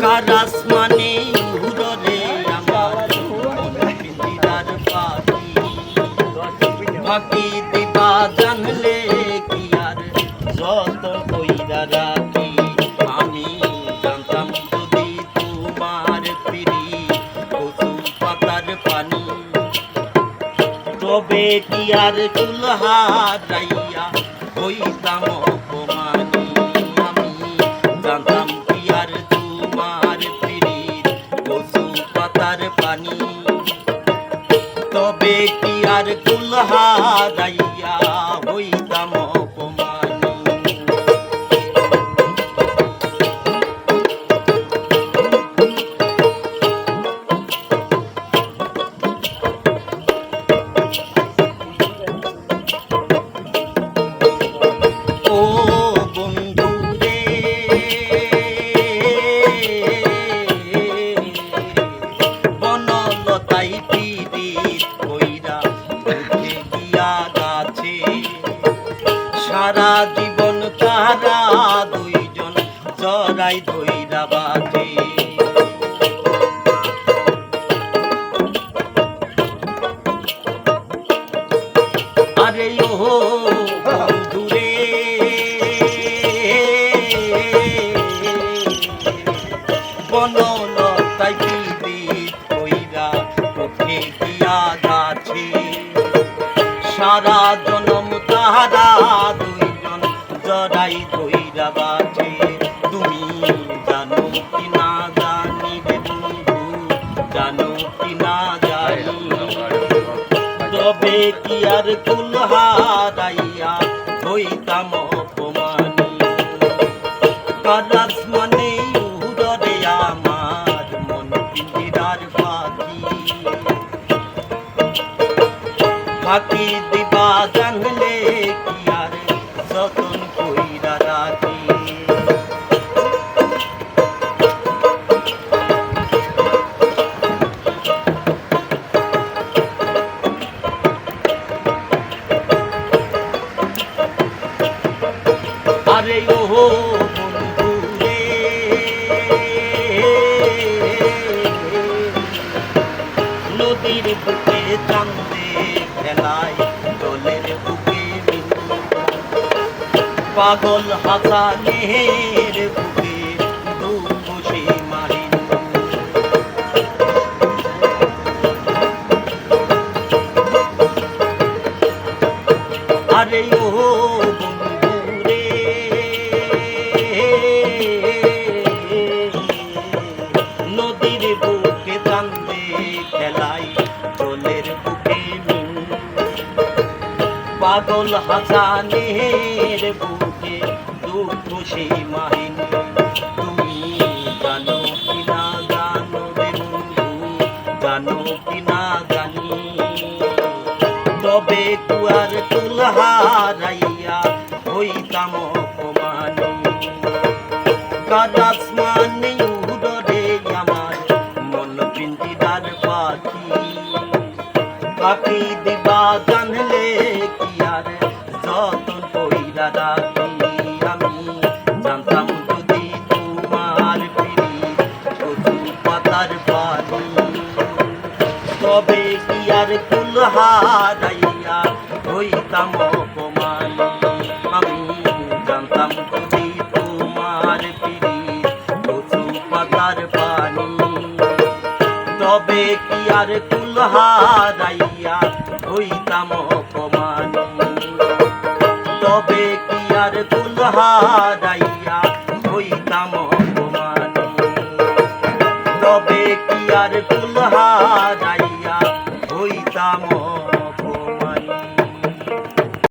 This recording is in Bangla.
কারাস মানে উড়রে আমার পিঞ্জিরার পাখি ফাঁকি দিবা জানলে কি আর যত কইরা রাখি আমি জানতাম যদি তোমার পিড়ি কচু পাতার পানি তবে কি আর চুলহা যাইয়া হইতাম অপমানি আমি জানতাম কি আর তোমার পিড়ির কচু পাতার পানি তবে কি আর চুলহা যাইয়া হইতাম অপমানি সারা জীবন তারা দুইজন জড়াই ধইরা বাজে আরে ও বন্ধুরে বনলতাই পীড়িত কইরা উঠে গিয়া গাছে সারা জনম তাহারা দুইজন জড়াই ধইরা বাজে তুমি জানো কি না জানি রে বন্ধু জানো কি না জানি তবে কি আর কুল হারাইয়া হইতাম অপমানি কারাস মানে উড়রে আমার মন পিঞ্জিরার পাখি ফাঁকি দিবা জানলে কি আর যতন কইরা রাখি আরে ও বন্ধুরে নদীর বুকে চান্দে খেলায় জলের বুকে পাগল হাসানের বুকে দুঃখ সীমাহীন আরে ও বন্ধুরে নদীর বুকে চান্দে খেলায় জলের বুকে পাগল হাসানের বুকে দুঃখ সীমাহীন তুমি জানো কি না জানো রে বন্ধু জানো কি না জানি তবে কুয়ার চুল হারাইয়া হইতাম অপমানি কারাস মানে উড়রে আমার মন পিঞ্জিরার পাখি ফাঁকি দিবা জানলে কি আর যতন কইরা রাখি আমি জানতাম যদি তোমার পিড়ি কচু পাতার পানি তবে কি আর কুল হারাইয়া হইতাম অপমানি আমি জানতাম যদি তোমার পিড়ি কচু পাতার পানি তবে কি আর কুল হারাইয়া হইতাম অপমানি তবে কি আর কুল হারাইয়া হইতাম অপমানি তবে কি আর কুল হারাইয়া হইতাম